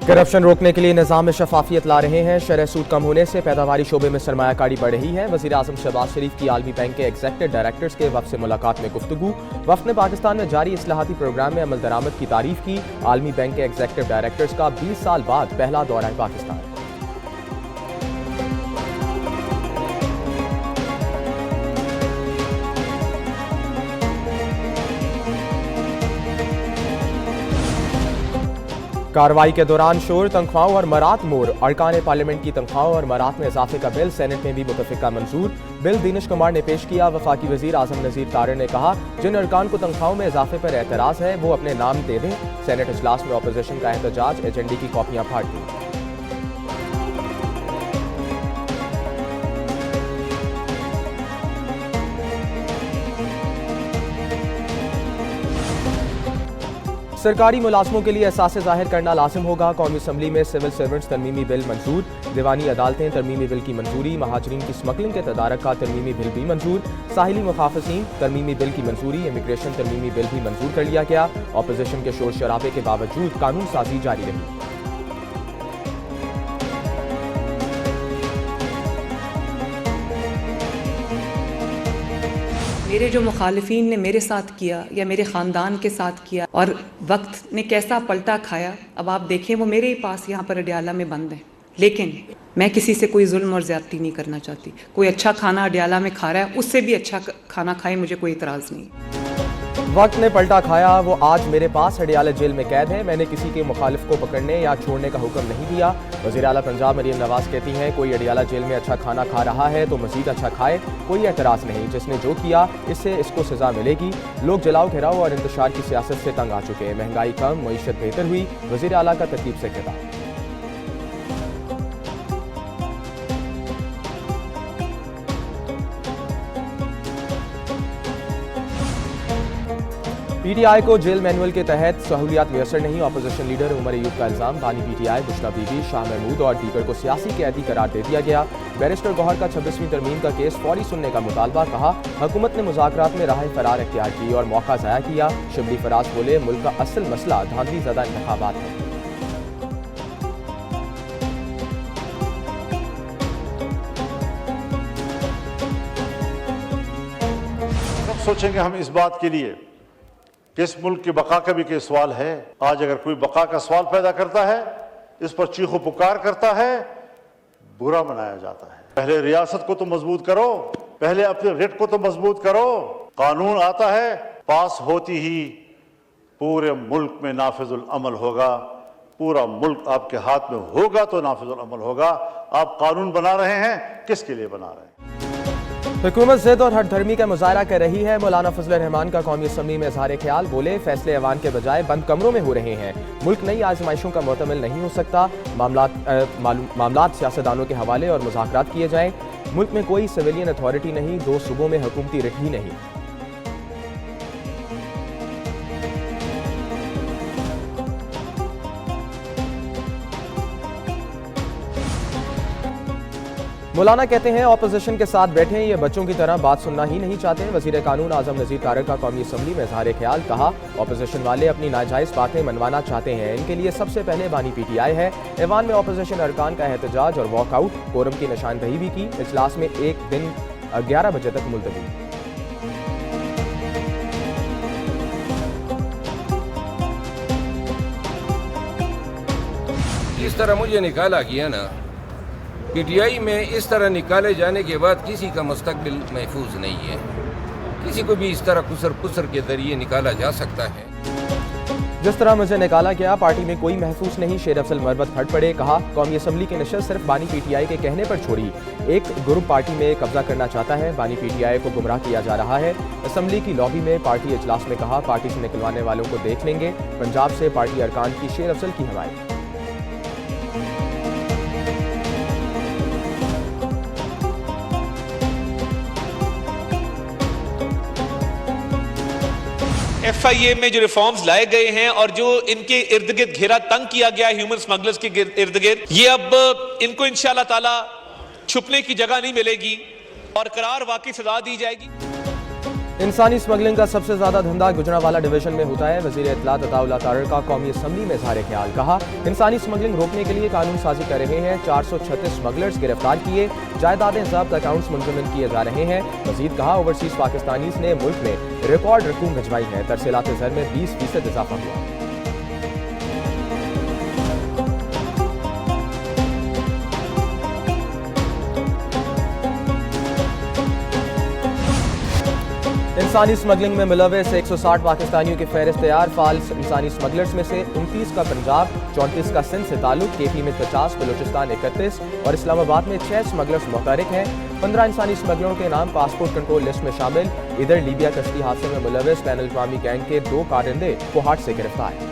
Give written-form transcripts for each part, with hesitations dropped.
Corruption रोकने के लिए निज़ाम में शफाफियत ला रहे हैं। शरह सूद कम होने से पैदावारी शोबे में सरमायाकारी बढ़ रही है। वज़ीर आज़म शहबाज शरीफ की आलमी बैंक के एग्जेक्टिव डायरेक्टर्स के वफ़द से मुलाकात में गुफ्तगू। वफ़द ने पाकिस्तान में जारी इस्लाहाती प्रोग्राम में अमल दरामद की तारीफ की। आलमी बैंक के एग्जेक्टिव डायरेक्टर्स का 20 साल बाद पहला दौरा पाकिस्तान। कार्रवाई के दौरान शोर, तनख्वाहों और मरात मोड़। अरकान पार्लियामेंट की तनख्वाहों और मरात में इजाफे का बिल सेनेट में भी मुतफ़िका मंजूर। बिल दीनिश कुमार ने पेश किया। वफाकी वजीर आज़म नज़ीर तारर ने कहा, जिन अरकान को तनख्वाहों में इजाफे पर एतराज़ है वो अपने नाम दे दें। सेनेट इजलास में अपोजिशन का एहतजाज, एजेंडे की कॉपियां फाड़ दी। सरकारी मुलाजमों के लिए एहसास ज़ाहिर करना लाजिम होगा। कौमी असम्बली में सिविल सर्वेंट्स तरमीमी बिल मंजूर। दीवानी अदालतें तरमीमी बिल की मंजूरी। महाजरीन की स्मगलिंग के तदारक का तरमीमी बिल भी मंजूर। साहिली मुखाफिसीन तरमीमी बिल की मंजूरी। इमिग्रेशन तरमीमी बिल भी मंजूर कर लिया गया। अपोजिशन के शोर शराबे के बावजूद कानून साजी जारी रही। मेरे जो मुखालिफिन ने मेरे साथ किया या मेरे ख़ानदान के साथ किया और वक्त ने कैसा पलटा खाया, अब आप देखें वो मेरे ही पास यहाँ पर अडियाला में बंद है। लेकिन मैं किसी से कोई जुल्म और ज़्यादती नहीं करना चाहती। कोई अच्छा खाना अडियाला में खा रहा है, उससे भी अच्छा खाना खाए, मुझे कोई इतराज़ नहीं। वक्त ने पलटा खाया, वो आज मेरे पास अडियाला जेल में कैद है। मैंने किसी के मुखालिफ को पकड़ने या छोड़ने का हुक्म नहीं दिया। वज़ीर आला पंजाब मरीम नवाज कहती हैं, कोई अडियाला जेल में अच्छा खाना खा रहा है तो मज़ीद अच्छा खाए, कोई एतराज़ नहीं। जिसने जो किया इससे इसको सज़ा मिलेगी। लोग जलाओ घिराओ और इंतशार की सियासत से तंग आ चुके हैं। महंगाई कम, मईशत बेहतर हुई। वज़ीर आला का तरतीब से खिताब। पीटीआई को जेल मैनुअल के तहत सहूलियात मैसर नहीं। अपोजिशन लीडर उमर अयूब का इल्जाम, बानी पीटीआई बुशरा बीबी, शाह महमूद और दीगर को सियासी कैदी करार दे दिया गया। बैरिस्टर गौहर का 26वीं तरमीम का केस फौरी सुनने का मुतालबा। कहा, हुकूमत ने मुज़ाकरात में राह फरार इख्तियार की और मौका ज़ाया किया। शिबली फराज बोले, मुल्क का असल मसला धांधली ज़दा इंतखाबात है। सब सोचेंगे हम इस बात के लिए कि इस मुल्क की बका का भी कोई सवाल है। आज अगर कोई बका का सवाल पैदा करता है, इस पर चीखो पुकार करता है, बुरा मनाया जाता है। पहले रियासत को तो मजबूत करो, पहले अपने रेट को तो मजबूत करो। कानून आता है, पास होती ही पूरे मुल्क में नाफिजुल अमल होगा। पूरा मुल्क आपके हाथ में होगा तो नाफिजुल अमल होगा। आप कानून बना रहे हैं, किसके लिए बना रहे हैं? हुकूमत ज़िद और हठधर्मी का मुजाहरा कर रही है। मौलाना फजल रहमान का कौमी असम्बली में इज़हार ख्याल, बोले फैसले ऐवान के बजाय बंद कमरों में हो रहे हैं। मुल्क नई आजमाइशों का मुतमिल नहीं हो सकता। मामलात सियासतदानों के हवाले और मुज़ाकरात किए जाएं। मुल्क में कोई सिविलियन अथॉरिटी नहीं, 2 सूबों में हुकूमती रिट ही नहीं। मौलाना कहते हैं, ऑपोजिशन के साथ बैठे ये बच्चों की तरह बात सुनना ही नहीं चाहते। वज़ीर कानून आज़म नज़ीर तारर का कौमी असम्बली में इज़हार ख्याल। कहा, ऑपोजिशन वाले अपनी नाजायज़ बातें मनवाना चाहते हैं। इनके लिए सबसे पहले बानी पीटीआई है। ऐवान में ऑपोजिशन अरकान का एहतजाज और वॉकआउट, कोरम की निशानदही भी की। इजलास में एक दिन 11 बजे तक मुलतवी। इस तरह मुझे निकाला गया ना, पीटीआई में इस तरह निकाले जाने के बाद किसी का मुस्तकबिल महफूज नहीं है। किसी को भी इस तरह कुसर पुसर के जरिए निकाला जा सकता है। जिस तरह मुझे निकाला गया, पार्टी में कोई महसूस नहीं। शेर अफजल मरवत खड़ पड़े। कहा, कौमी असम्बली की नशस्त सिर्फ बानी पीटीआई के कहने पर छोड़ी। एक ग्रुप पार्टी में कब्जा करना चाहता है। बानी पीटीआई को गुमराह किया जा रहा है। असम्बली की लॉबी में पार्टी इजलास में कहा, पार्टी से निकलवाने वालों को देख लेंगे। पंजाब से पार्टी अरकान की शेर अफजल की हमायत। FIA में जो रिफॉर्म्स लाए गए हैं और जो इनके इर्द गिर्द घेरा तंग किया गया ह्यूमन स्मगलर्स के इर्द गिर्द, ये अब इनको इंशाअल्लाह ताला छुपने की जगह नहीं मिलेगी और करार वाकई सजा दी जाएगी। इंसानी स्मगलिंग का सबसे ज्यादा धंधा गुजरांवाला डिवीजन में होता है। वजीर इत्तलात अताउल्लाह तारड़ का कौमी असम्बली में इज़हार ख्याल। कहा, इंसानी स्मगलिंग रोकने के लिए कानून साजी कर रहे हैं। 436 स्मगलर्स गिरफ्तार किए, जायदादें जब्त, अकाउंट्स मुंजमद किए जा रहे हैं। मजीद कहा, ओवरसीज पाकिस्तानीज ने मुल्क में रिकॉर्ड रकूम भिजवाई है। तरसीलात ज़र में 20% इजाफा हुआ। इंसानी स्मगलिंग में मुलविस 160 पाकिस्तानियों की फहरिस्त तैयार। फाल्स इंसानी स्मगलर्स में से 29 का पंजाब, 34 का सिंध से ताल्लुक, केपी में 50, बलूचिस्तान 31 और इस्लामाबाद में 6 स्मगलर्स मुतहरिक हैं। 15 इंसानी स्मगलरों के नाम पासपोर्ट कंट्रोल लिस्ट में शामिल। इधर लीबिया कश्ती हादसे में मुलविस बैनुल अक़वामी गैंग के 2 कारिंदे कोहाट से गिरफ्तार।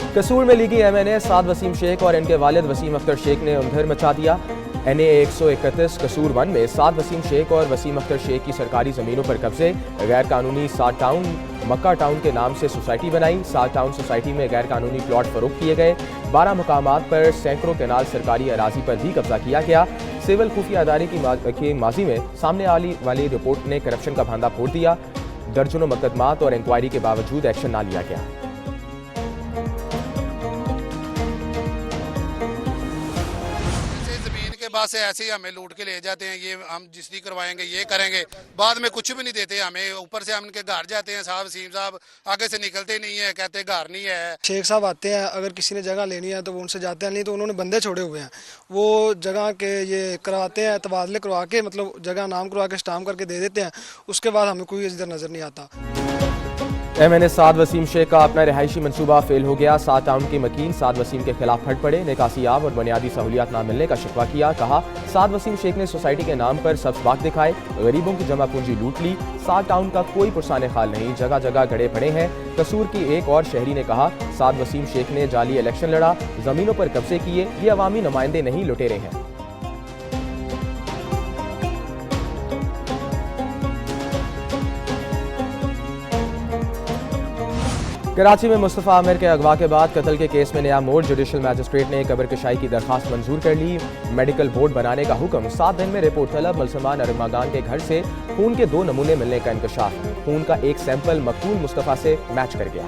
कसूर में लीगी MNA साद वसीम शेख और इनके वालिद वसीम अख्तर शेख ने अंधेर मचा दिया। NA 131 कसूर 1 में साद वसीम शेख और वसीम अख्तर शेख की सरकारी ज़मीनों पर कब्जे। गैर कानूनी साद टाउन मक्का टाउन के नाम से सोसाइटी बनाई। साद टाउन सोसाइटी में गैर कानूनी प्लॉट फरोख्त किए गए। 12 मुकामात पर सैकड़ों केनाल सरकारी अराजी पर भी कब्जा किया गया। सिविल खुफिया अदारे की माजी में सामने आने वाली रिपोर्ट ने करप्शन का भांडा फोड़ दिया। दर्जनों मुकदमात और इंक्वायरी के बावजूद एक्शन ना लिया गया। पास से ऐसे ही हमें लूट के ले जाते हैं, ये हम जिसकी करवाएंगे, ये करेंगे, बाद में कुछ भी नहीं देते हमें। ऊपर से हम इनके घर जाते हैं, साहब वसीम साहब आगे से निकलते नहीं है, कहते घर नहीं है। शेख साहब आते हैं, अगर किसी ने जगह लेनी है तो वो उनसे जाते हैं, नहीं तो उन्होंने बंदे छोड़े हुए हैं, वो जगह के ये करवाते हैं, तबादले करवा के, मतलब जगह नाम करवा के स्टाम्प करके दे देते हैं। उसके बाद हमें कोई इधर नजर नहीं आता। MNA साद वसीम शेख का अपना रिहायशी मनसूबा फेल हो गया। साद टाउन के मकीन साद वसीम के खिलाफ फट पड़े। निकासियाब और बुनियादी सहूलियात ना मिलने का शिकवा किया। कहा, साद वसीम शेख ने सोसाइटी के नाम पर सब्सबाग दिखाए, गरीबों की जमा पूंजी लूट ली। साद टाउन का कोई पुरसाने खाल नहीं, जगह जगह गड़े पड़े हैं। कसूर की एक और शहरी ने कहा, साद वसीम शेख ने जाली इलेक्शन लड़ा, जमीनों पर कब्जे किए, ये अवामी नुमाइंदे नहीं लुटेरे हैं। कराची में मुस्तफ़ा आमिर के अगवा के बाद कत्ल के केस में नया मोड़। जुडिशल मैजिस्ट्रेट ने कब्र कशाई की दरखास्त मंजूर कर ली। मेडिकल बोर्ड बनाने का हुक्म। 7 दिन में रिपोर्ट तलब। मुलजमान अरमागान के घर से खून के 2 नमूने मिलने का इंकशाफ। खून का एक सैंपल मकतूल मुस्तफ़ा से मैच कर गया।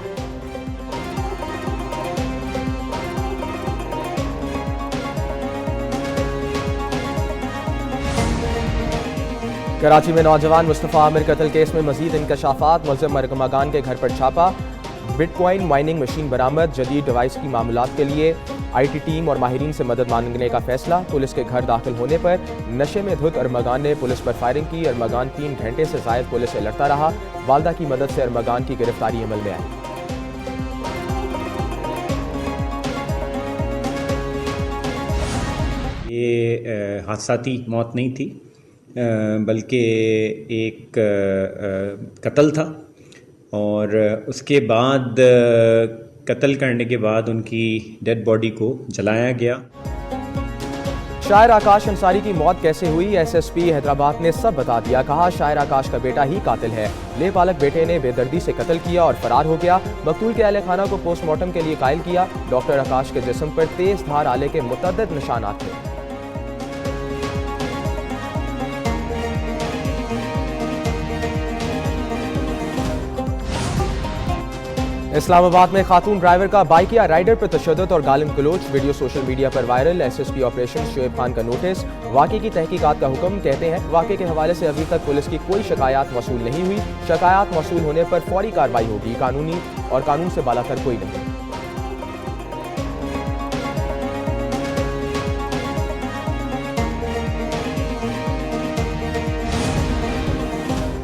कराची में नौजवान मुस्तफ़ा आमिर कत्ल केस में मजीद इंकशाफात। मुलज़िम अरमागान के घर पर छापा। बिटकॉइन माइनिंग मशीन बरामद। जदीद डिवाइस की मामलात के लिए IT टीम और माहिरीन से मदद मांगने का फैसला। पुलिस के घर दाखिल होने पर नशे में धुत अरमागान ने पुलिस पर फायरिंग की। अरमागान 3 घंटे से जायद पुलिस से लड़ता रहा। वालदा की मदद से अरमागान की गिरफ्तारी अमल में आई। ये हादसाती मौत नहीं थी, बल्कि एक कत्ल था। और उसके बाद कत्ल करने के बाद उनकी डेड बॉडी को जलाया गया। शायर आकाश अंसारी की मौत कैसे हुई, SSP हैदराबाद ने सब बता दिया। कहा, शायर आकाश का बेटा ही कातिल है। ले पालक बेटे ने बेदर्दी से कत्ल किया और फरार हो गया। मकतूल के अहले खाना को पोस्टमार्टम के लिए कायल किया। डॉक्टर आकाश के जिस्म पर तेज धार आले के मुतअद्दिद निशानात थे। इस्लामाबाद में खातून ड्राइवर का बाइकिया राइडर पर तशद्दुद और गालिम गलोच। वीडियो सोशल मीडिया पर viral. SSP operation Shoaib Khan का नोटिस। वाक़े की तहकीकात का हुक्म। कहते हैं, वाक़े के हवाले से अभी तक पुलिस की कोई शिकायत मौसूल नहीं हुई। शिकायत मौसूल होने पर फौरी कार्रवाई होगी। कानूनी और कानून से बालातर कोई नहीं।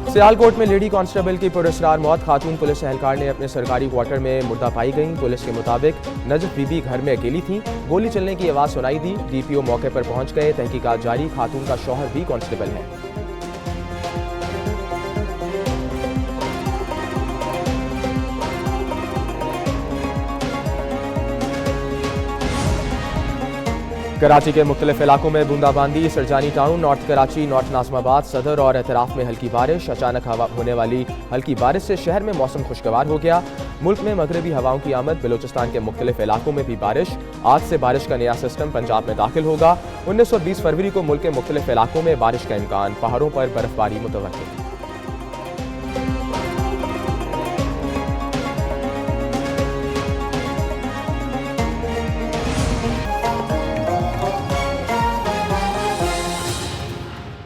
सियालकोट में लेडी कांस्टेबल की पुरस्कार मौत। खातून पुलिस एहलकार ने अपने सरकारी क्वार्टर में मुर्दा पाई गई। पुलिस के मुताबिक नजफ बीबी घर में अकेली थी। गोली चलने की आवाज़ सुनाई दी। DPO मौके पर पहुंच गए। तहकीकात जारी। खातून का शौहर भी कांस्टेबल है। कराची के मुख्तलिफ इलाकों में बूंदाबांदी। Sarjani town, north Karachi, north Najmabad, सदर और एतराफ में हल्की बारिश। अचानक होने वाली हल्की बारिश से शहर में मौसम खुशगवार हो गया। मुल्क में मगरबी हवाओं की आमद। बलूचिस्तान के मुख्तलिफ इलाकों में भी बारिश। आज से बारिश का नया सिस्टम पंजाब में दाखिल होगा। 19 और 20 फरवरी को मुल्क के मुख्तलिफ इलाकों में बारिश का इम्कान। पहाड़ों पर बर्फबारी मुतवक्किल।